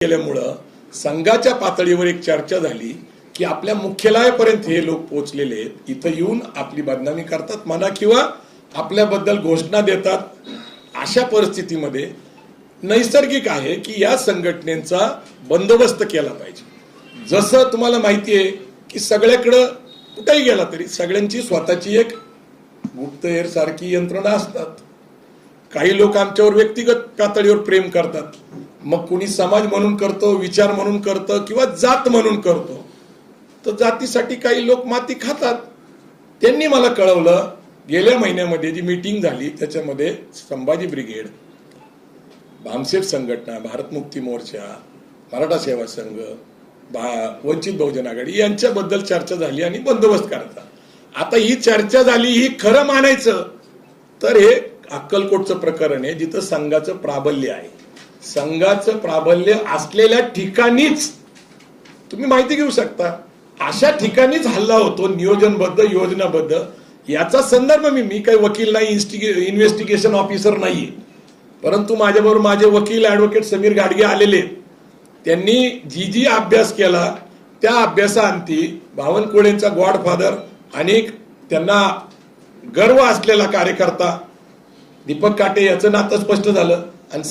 केल्यामुळं संघाच्या पातळीवर एक चर्चा झाली की आपल्या मुख्यालयापर्यंत हे लोक पोहोचलेले आहेत, इथं येऊन आपली बदनामी करतात म्हणा किंवा आपल्याबद्दल घोषणा देतात। अशा परिस्थितीमध्ये नैसर्गिक आहे की या संघटनेचा बंदोबस्त केला पाहिजे। जसं तुम्हाला माहिती आहे की सगळ्याकडे कुठेही गेला तरी सगळ्यांची स्वतःची एक गुप्तहेर सारखी यंत्रणा असतात। काही लोक आमच्यावर व्यक्तिगत पातळीवर प्रेम करतात, मग कुणी समाज म्हणून करतो, विचार म्हणून करतं किंवा जात म्हणून करतो। तर जातीसाठी काही लोक माती खातात। त्यांनी मला कळवलं गेल्या महिन्यामध्ये जी मीटिंग झाली त्याच्यामध्ये संभाजी ब्रिगेड, भामसेठ संघटना, भारत मुक्ती मोर्चा, मराठा सेवा संघ, वंचित बहुजन आघाडी यांच्याबद्दल चर्चा झाली आणि बंदोबस्त करायचा। आता ही चर्चा झाली, ही खरं मानायचं तर हे अक्कलकोटचं प्रकरण आहे जिथं संघाचं प्राबल्य आहे। संघाचं प्राबल्य असलेल्या ठिकाणीच तुम्ही माहिती घेऊ शकता, अशा ठिकाणीच हल्ला होतो नियोजनबद्ध योजनाबद्ध। याचा संदर्भ मी काही वकील नाही, इन्व्हेस्टिगेशन ऑफिसर नाही, परंतु माझ्याबरोबर माझे वकील ॲडव्होकेट समीर गाडगे आलेले। त्यांनी जी अभ्यास केला त्या अभ्यासाअंती बावनकुळेंचा गॉडफादर आणि त्यांना गर्व असलेला कार्यकर्ता दीपक काटे याचं नातं स्पष्ट झालं आणि